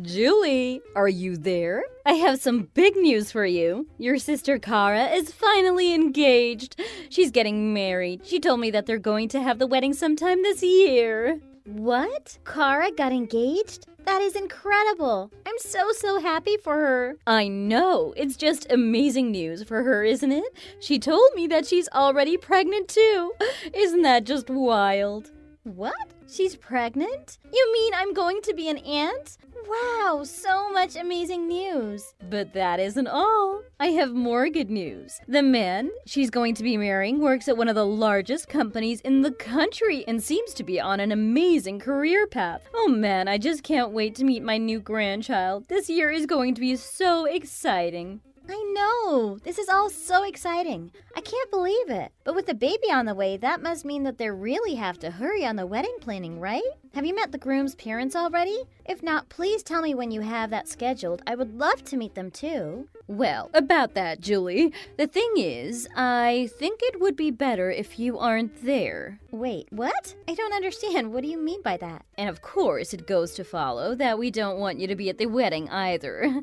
Julie, are you there? I have some big news for you. Your sister Cara is finally engaged. She's getting married. She told me that they're going to have the wedding sometime this year. What? Cara got engaged? That is incredible. I'm so happy for her. I know. It's just amazing news for her, isn't it? She told me that she's already pregnant too. Isn't that just wild? What? She's pregnant? You mean I'm going to be an aunt? Wow, so much amazing news. But that isn't all. I have more good news. The man she's going to be marrying works at one of the largest companies in the country and seems to be on an amazing career path. Oh man, I just can't wait to meet my new grandchild. This year is going to be so exciting. I know. This is all so exciting. I can't believe it. But with the baby on the way, that must mean that they really have to hurry on the wedding planning, right? Have you met the groom's parents already? If not, please tell me when you have that scheduled. I would love to meet them too. Well, about that, Julie, the thing is, I think it would be better if you aren't there. Wait, what? I don't understand. What do you mean by that? And of course, it goes to follow that we don't want you to be at the wedding either.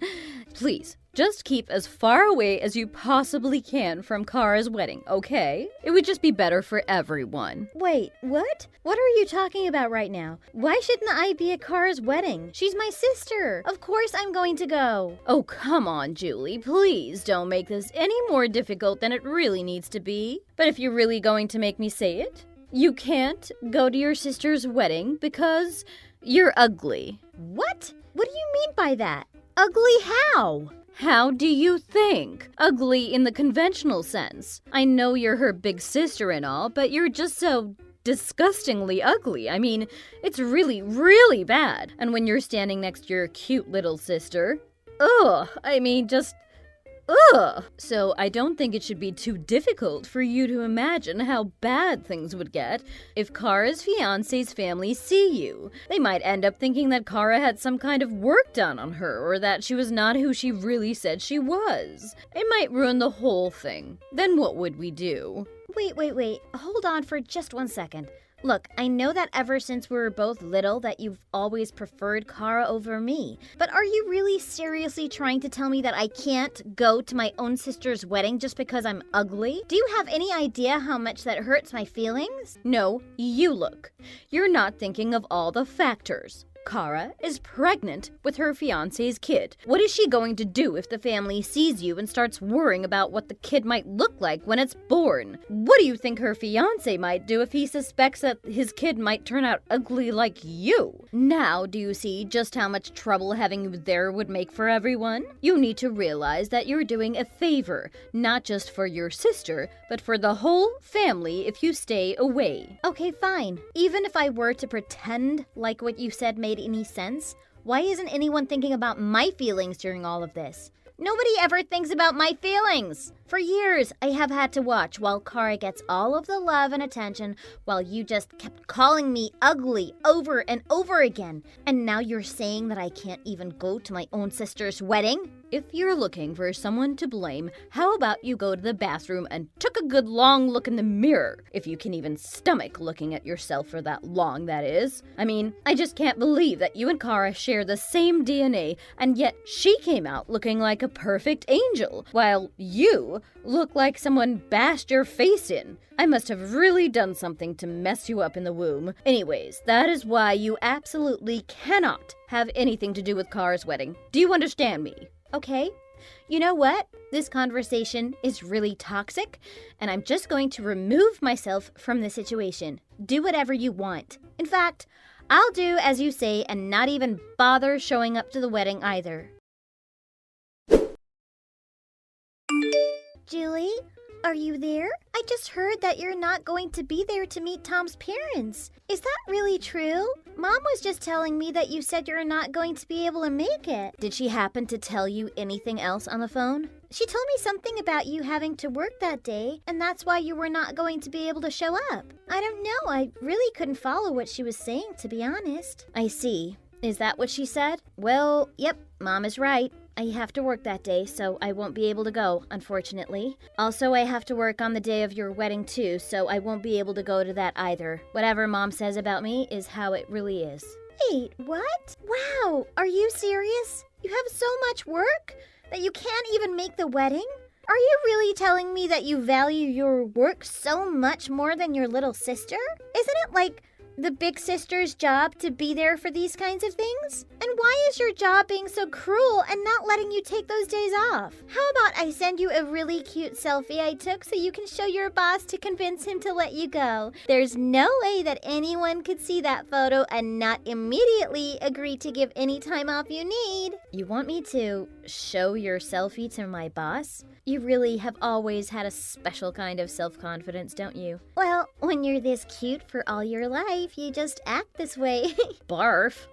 Please, just keep as far away as you possibly can from Cara's wedding, okay? It would just be better for everyone. Wait, what? What are you talking about right now? Why shouldn't I be at Cara's wedding? She's my sister. Of course I'm going to go. Oh, come on, Julie. Please don't make this any more difficult than it really needs to be. But if you're really going to make me say it, you can't go to your sister's wedding because you're ugly. What? What do you mean by that? Ugly how? How do you think? Ugly in the conventional sense. I know you're her big sister and all, but you're just so disgustingly ugly. I mean, it's really bad. And when you're standing next to your cute little sister, ugh, ugh! So I don't think it should be too difficult for you to imagine how bad things would get if Cara's fiancé's family see you. They might end up thinking that Cara had some kind of work done on her or that she was not who she really said she was. It might ruin the whole thing. Then what would we do? Wait. Hold on for just 1 second. Look, I know that ever since we were both little that you've always preferred Cara over me. But are you really seriously trying to tell me that I can't go to my own sister's wedding just because I'm ugly? Do you have any idea how much that hurts my feelings? No, you look. You're not thinking of all the factors. Cara is pregnant with her fiancé's kid. What is she going to do if the family sees you and starts worrying about what the kid might look like when it's born? What do you think her fiancé might do if he suspects that his kid might turn out ugly like you? Now, do you see just how much trouble having you there would make for everyone? You need to realize that you're doing a favor, not just for your sister, but for the whole family if you stay away. Okay, fine. Even if I were to pretend like what you said made any sense, why isn't anyone thinking about my feelings during all of this? Nobody ever thinks about my feelings. For years, I have had to watch while Cara gets all of the love and attention while you just kept calling me ugly over and over again. And now you're saying that I can't even go to my own sister's wedding? If you're looking for someone to blame, how about you go to the bathroom and took a good long look in the mirror, if you can even stomach looking at yourself for that long, that is. I mean, I just can't believe that you and Cara share the same DNA, and yet she came out looking like a perfect angel, while you look like someone bashed your face in. I must have really done something to mess you up in the womb. Anyways, that is why you absolutely cannot have anything to do with Cara's wedding. Do you understand me? Okay. You know what? This conversation is really toxic, and I'm just going to remove myself from the situation. Do whatever you want. In fact, I'll do as you say and not even bother showing up to the wedding either. Julie, are you there? I just heard that you're not going to be there to meet Tom's parents. Is that really true? Mom was just telling me that you said you're not going to be able to make it. Did she happen to tell you anything else on the phone? She told me something about you having to work that day, and that's why you were not going to be able to show up. I don't know. I really couldn't follow what she was saying, to be honest. I see. Is that what she said? Well, yep, Mom is right. I have to work that day, so I won't be able to go, unfortunately. Also, I have to work on the day of your wedding too, so I won't be able to go to that either. Whatever Mom says about me is how it really is. Wait, what? Wow, are you serious? You have so much work that you can't even make the wedding? Are you really telling me that you value your work so much more than your little sister? Isn't it like the big sister's job to be there for these kinds of things? And why is your job being so cruel and not letting you take those days off? How about I send you a really cute selfie I took so you can show your boss to convince him to let you go? There's no way that anyone could see that photo and not immediately agree to give any time off you need. You want me to show your selfie to my boss? You really have always had a special kind of self-confidence, don't you? Well, when you're this cute for all your life, you just act this way. Barf.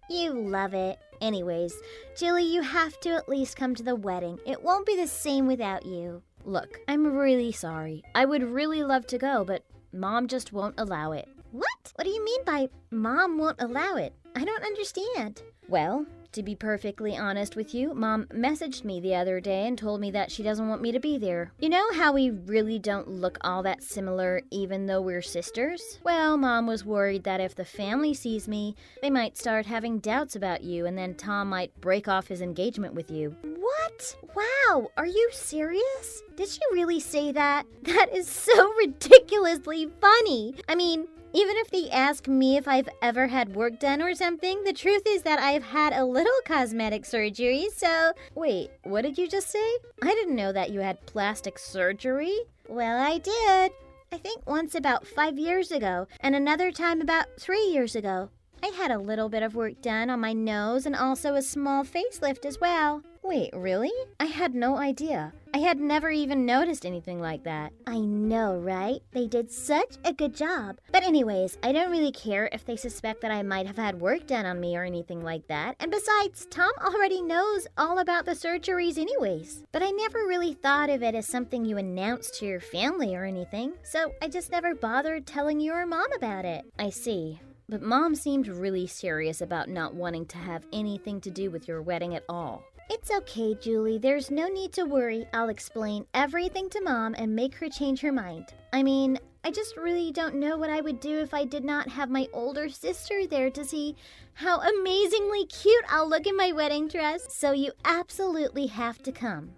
You love it. Anyways, Julie, you have to at least come to the wedding. It won't be the same without you. Look, I'm really sorry. I would really love to go, but Mom just won't allow it. What? What do you mean by Mom won't allow it? I don't understand. Well, to be perfectly honest with you, Mom messaged me the other day and told me that she doesn't want me to be there. You know how we really don't look all that similar even though we're sisters? Well, Mom was worried that if the family sees me, they might start having doubts about you and then Tom might break off his engagement with you. What? Wow, are you serious? Did she really say that? That is so ridiculously funny. I mean, even if they ask me if I've ever had work done or something, the truth is that I've had a little cosmetic surgery, so... Wait, what did you just say? I didn't know that you had plastic surgery. Well, I did. I think once about 5 years ago, and another time about 3 years ago. I had a little bit of work done on my nose and also a small facelift as well. Wait, really? I had no idea. I had never even noticed anything like that. I know, right? They did such a good job. But anyways, I don't really care if they suspect that I might have had work done on me or anything like that. And besides, Tom already knows all about the surgeries anyways. But I never really thought of it as something you announced to your family or anything. So I just never bothered telling your mom about it. I see. But Mom seemed really serious about not wanting to have anything to do with your wedding at all. It's okay, Julie. There's no need to worry. I'll explain everything to Mom and make her change her mind. I mean, I just really don't know what I would do if I did not have my older sister there to see how amazingly cute I'll look in my wedding dress. So you absolutely have to come.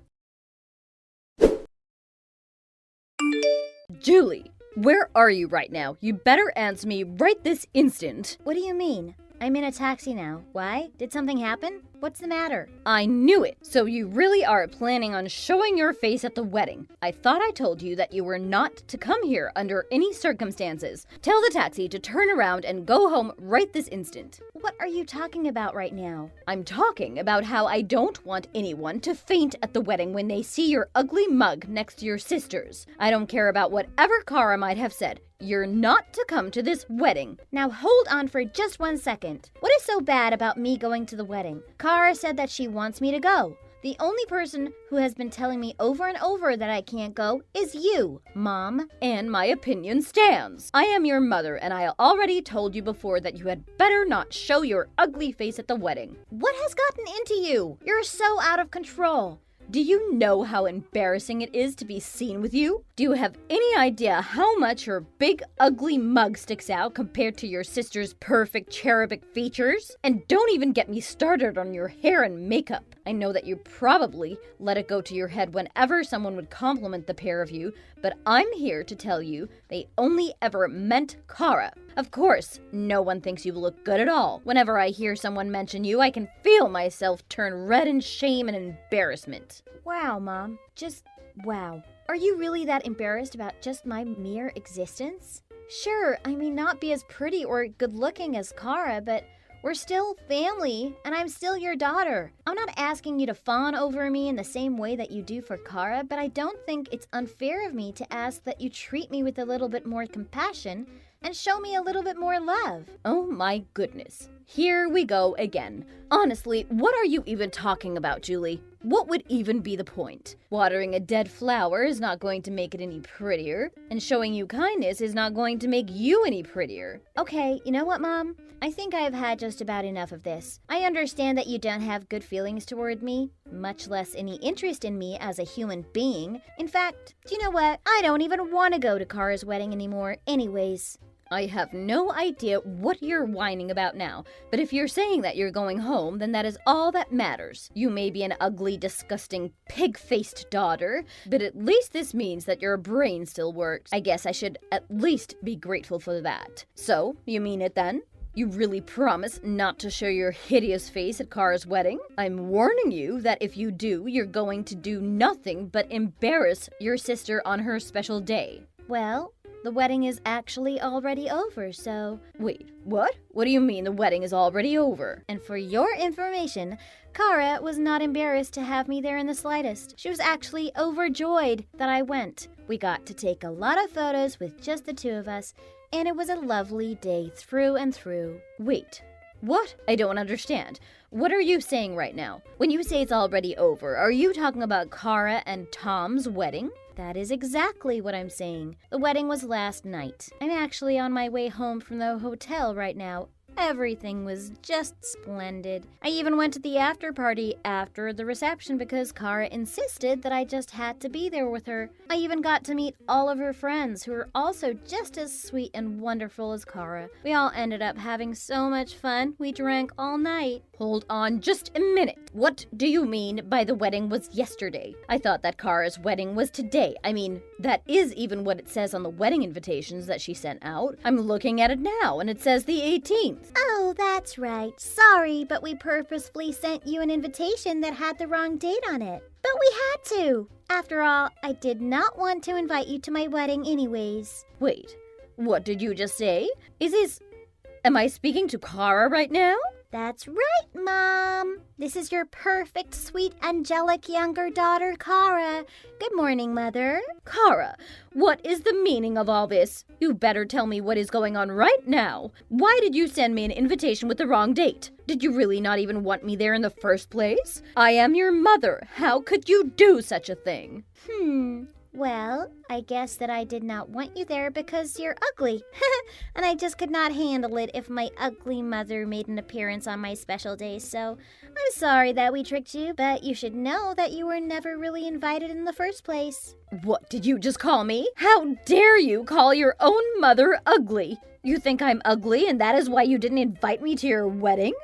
Julie, where are you right now? You better answer me right this instant. What do you mean? I'm in a taxi now. Why? Did something happen? What's the matter? I knew it! So you really are planning on showing your face at the wedding. I thought I told you that you were not to come here under any circumstances. Tell the taxi to turn around and go home right this instant. What are you talking about right now? I'm talking about how I don't want anyone to faint at the wedding when they see your ugly mug next to your sister's. I don't care about whatever Cara might have said. You're not to come to this wedding. Now hold on for just 1 second. What is so bad about me going to the wedding? Cara said that she wants me to go. The only person who has been telling me over and over that I can't go is you, Mom. And my opinion stands. I am your mother, and I already told you before that you had better not show your ugly face at the wedding. What has gotten into you? You're so out of control. Do you know how embarrassing it is to be seen with you? Do you have any idea how much your big, ugly mug sticks out compared to your sister's perfect cherubic features? And don't even get me started on your hair and makeup. I know that you probably let it go to your head whenever someone would compliment the pair of you, but I'm here to tell you they only ever meant Cara. Of course, no one thinks you look good at all. Whenever I hear someone mention you, I can feel myself turn red in shame and embarrassment. Wow, Mom. Just wow. Are you really that embarrassed about just my mere existence? Sure, I may not be as pretty or good looking as Cara, but we're still family, and I'm still your daughter. I'm not asking you to fawn over me in the same way that you do for Cara, but I don't think it's unfair of me to ask that you treat me with a little bit more compassion and show me a little bit more love. Oh my goodness. Here we go again. Honestly, what are you even talking about, Julie? What would even be the point? Watering a dead flower is not going to make it any prettier, and showing you kindness is not going to make you any prettier. Okay, you know what, Mom? I think I've had just about enough of this. I understand that you don't have good feelings toward me, much less any interest in me as a human being. In fact, do you know what? I don't even want to go to Cara's wedding anymore anyways. I have no idea what you're whining about now, but if you're saying that you're going home, then that is all that matters. You may be an ugly, disgusting, pig-faced daughter, but at least this means that your brain still works. I guess I should at least be grateful for that. So, you mean it then? You really promise not to show your hideous face at Cara's wedding? I'm warning you that if you do, you're going to do nothing but embarrass your sister on her special day. Well, the wedding is actually already over, so... Wait, what? What do you mean the wedding is already over? And for your information, Cara was not embarrassed to have me there in the slightest. She was actually overjoyed that I went. We got to take a lot of photos with just the two of us, and it was a lovely day through and through. Wait, what? I don't understand. What are you saying right now? When you say it's already over, are you talking about Cara and Tom's wedding? That is exactly what I'm saying. The wedding was last night. I'm actually on my way home from the hotel right now. Everything was just splendid. I even went to the after party after the reception because Cara insisted that I just had to be there with her. I even got to meet all of her friends who were also just as sweet and wonderful as Cara. We all ended up having so much fun. We drank all night. Hold on just a minute. What do you mean by the wedding was yesterday? I thought that Cara's wedding was today. I mean, that is even what it says on the wedding invitations that she sent out. I'm looking at it now, and it says the 18th. Oh, that's right. Sorry, but we purposefully sent you an invitation that had the wrong date on it. But we had to. After all, I did not want to invite you to my wedding anyways. Wait, what did you just say? Am I speaking to Cara right now? That's right, Mom. This is your perfect, sweet, angelic younger daughter, Cara. Good morning, Mother. Cara, what is the meaning of all this? You better tell me what is going on right now. Why did you send me an invitation with the wrong date? Did you really not even want me there in the first place? I am your mother. How could you do such a thing? Well, I guess that I did not want you there because you're ugly. And I just could not handle it if my ugly mother made an appearance on my special day, so I'm sorry that we tricked you, but you should know that you were never really invited in the first place. What did you just call me? How dare you call your own mother ugly? You think I'm ugly and that is why you didn't invite me to your wedding?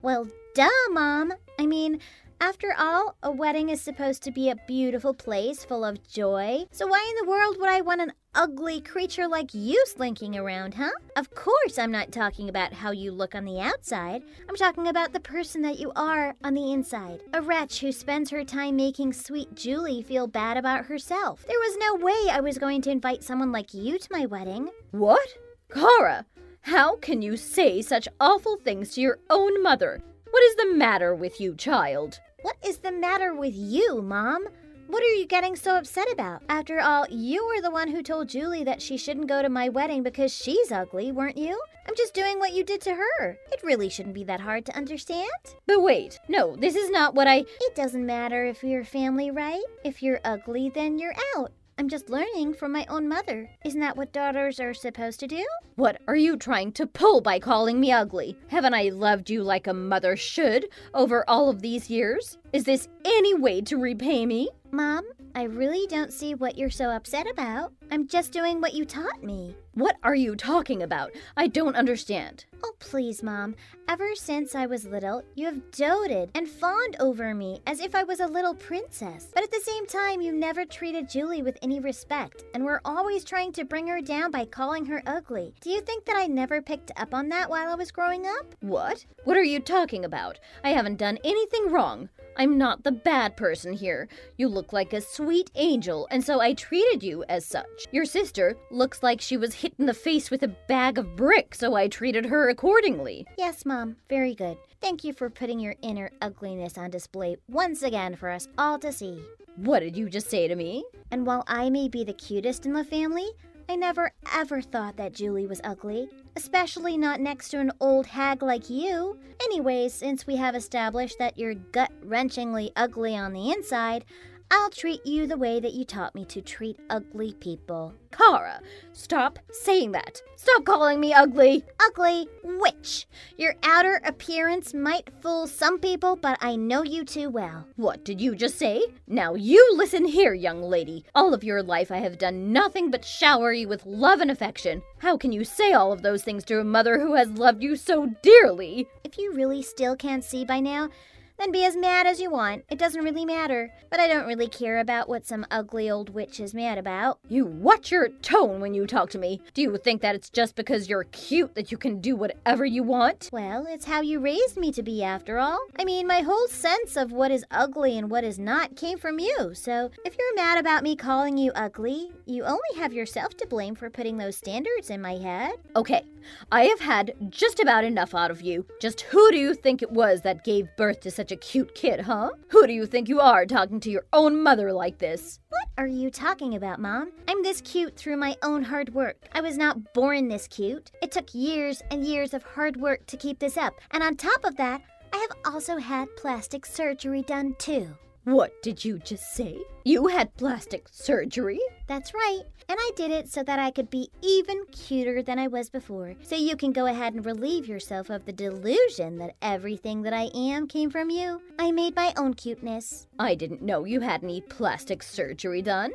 Well, duh, Mom. I mean, after all, a wedding is supposed to be a beautiful place full of joy. So why in the world would I want an ugly creature like you slinking around, huh? Of course I'm not talking about how you look on the outside. I'm talking about the person that you are on the inside. A wretch who spends her time making sweet Julie feel bad about herself. There was no way I was going to invite someone like you to my wedding. What? Cara, how can you say such awful things to your own mother? What is the matter with you, child? What is the matter with you, Mom? What are you getting so upset about? After all, you were the one who told Julie that she shouldn't go to my wedding because she's ugly, weren't you? I'm just doing what you did to her. It really shouldn't be that hard to understand. But wait, no, this is not what I... It doesn't matter if you're family, right? If you're ugly, then you're out. I'm just learning from my own mother. Isn't that what daughters are supposed to do? What are you trying to pull by calling me ugly? Haven't I loved you like a mother should over all of these years? Is this any way to repay me? Mom, I really don't see what you're so upset about. I'm just doing what you taught me. What are you talking about? I don't understand. Oh, please, Mom. Ever since I was little, you have doted and fawned over me as if I was a little princess. But at the same time, you never treated Julie with any respect and were always trying to bring her down by calling her ugly. Do you think that I never picked up on that while I was growing up? What? What are you talking about? I haven't done anything wrong. I'm not the bad person here. You look like a sweet angel, and so I treated you as such. Your sister looks like she was hit in the face with a bag of bricks, so I treated her accordingly. Yes, Mom. Very good. Thank you for putting your inner ugliness on display once again for us all to see. What did you just say to me? And while I may be the cutest in the family, I never ever thought that Julie was ugly, especially not next to an old hag like you. Anyways, since we have established that you're gut-wrenchingly ugly on the inside, I'll treat you the way that you taught me to treat ugly people. Cara, stop saying that. Stop calling me ugly. Ugly witch. Your outer appearance might fool some people, but I know you too well. What did you just say? Now you listen here, young lady. All of your life I have done nothing but shower you with love and affection. How can you say all of those things to a mother who has loved you so dearly? If you really still can't see by now, then be as mad as you want. It doesn't really matter. But I don't really care about what some ugly old witch is mad about. You watch your tone when you talk to me. Do you think that it's just because you're cute that you can do whatever you want? Well, it's how you raised me to be, after all. I mean, my whole sense of what is ugly and what is not came from you. So if you're mad about me calling you ugly, you only have yourself to blame for putting those standards in my head. Okay, I have had just about enough out of you. Just who do you think it was that gave birth to such a cute kid, huh? Who do you think you are talking to your own mother like this? What are you talking about, Mom? I'm this cute through my own hard work. I was not born this cute. It took years and years of hard work to keep this up. And on top of that, I have also had plastic surgery done too. What did you just say? You had plastic surgery? That's right. And I did it so that I could be even cuter than I was before. So you can go ahead and relieve yourself of the delusion that everything that I am came from you. I made my own cuteness. I didn't know you had any plastic surgery done.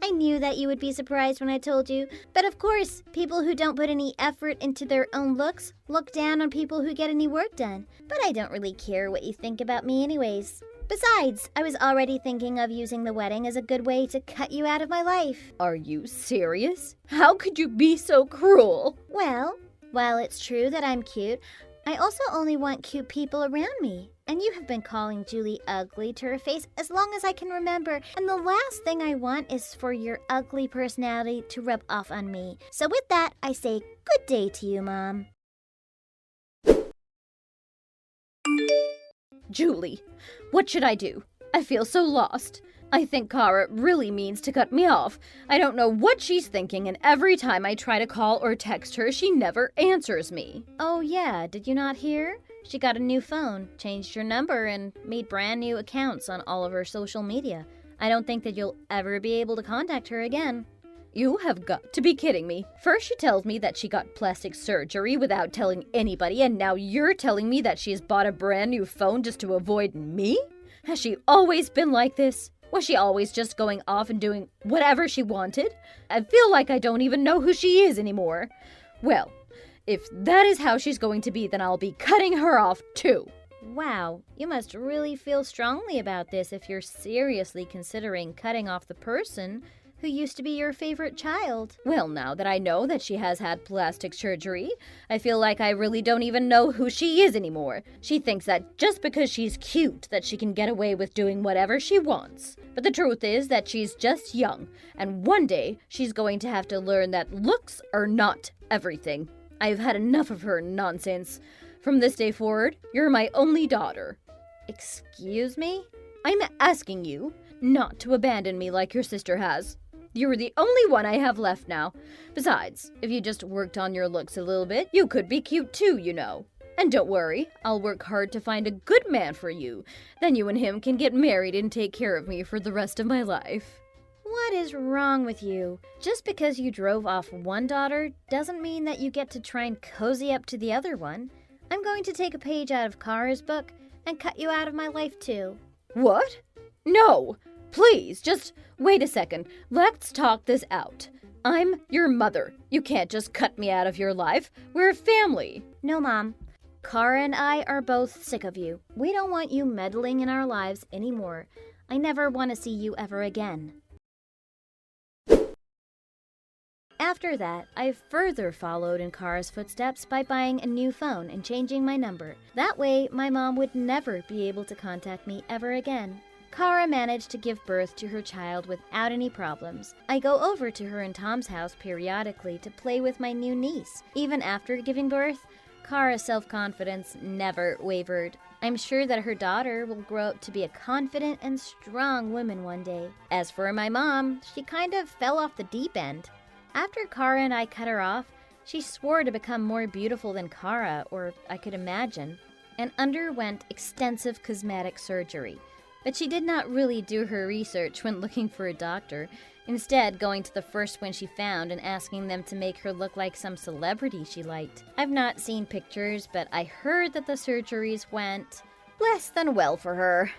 I knew that you would be surprised when I told you. But of course, people who don't put any effort into their own looks look down on people who get any work done. But I don't really care what you think about me anyways. Besides, I was already thinking of using the wedding as a good way to cut you out of my life. Are you serious? How could you be so cruel? Well, while it's true that I'm cute, I also only want cute people around me. And you have been calling Julie ugly to her face as long as I can remember. And the last thing I want is for your ugly personality to rub off on me. So with that, I say good day to you, Mom. Julie, what should I do? I feel so lost. I think Cara really means to cut me off. I don't know what she's thinking, and every time I try to call or text her, she never answers me. Oh yeah, did you not hear? She got a new phone, changed her number, and made brand new accounts on all of her social media. I don't think that you'll ever be able to contact her again. You have got to be kidding me. First she tells me that she got plastic surgery without telling anybody, and now you're telling me that she's bought a brand new phone just to avoid me? Has she always been like this? Was she always just going off and doing whatever she wanted? I feel like I don't even know who she is anymore. Well, if that is how she's going to be, then I'll be cutting her off too. Wow, you must really feel strongly about this if you're seriously considering cutting off the person who used to be your favorite child. Well, now that I know that she has had plastic surgery, I feel like I really don't even know who she is anymore. She thinks that just because she's cute that she can get away with doing whatever she wants. But the truth is that she's just young, and one day she's going to have to learn that looks are not everything. I've had enough of her nonsense. From this day forward, you're my only daughter. Excuse me? I'm asking you not to abandon me like your sister has. You're the only one I have left now. Besides, if you just worked on your looks a little bit, you could be cute too, you know. And don't worry, I'll work hard to find a good man for you. Then you and him can get married and take care of me for the rest of my life. What is wrong with you? Just because you drove off one daughter doesn't mean that you get to try and cozy up to the other one. I'm going to take a page out of Cara's book and cut you out of my life too. What? No! Please, just wait a second. Let's talk this out. I'm your mother. You can't just cut me out of your life. We're a family. No, Mom. Cara and I are both sick of you. We don't want you meddling in our lives anymore. I never want to see you ever again. After that, I further followed in Cara's footsteps by buying a new phone and changing my number. That way, my mom would never be able to contact me ever again. Cara managed to give birth to her child without any problems. I go over to her and Tom's house periodically to play with my new niece. Even after giving birth, Cara's self-confidence never wavered. I'm sure that her daughter will grow up to be a confident and strong woman one day. As for my mom, she kind of fell off the deep end. After Cara and I cut her off, she swore to become more beautiful than Cara, or I could imagine, and underwent extensive cosmetic surgery. But she did not really do her research when looking for a doctor, instead going to the first one she found and asking them to make her look like some celebrity she liked. I've not seen pictures, but I heard that the surgeries went less than well for her.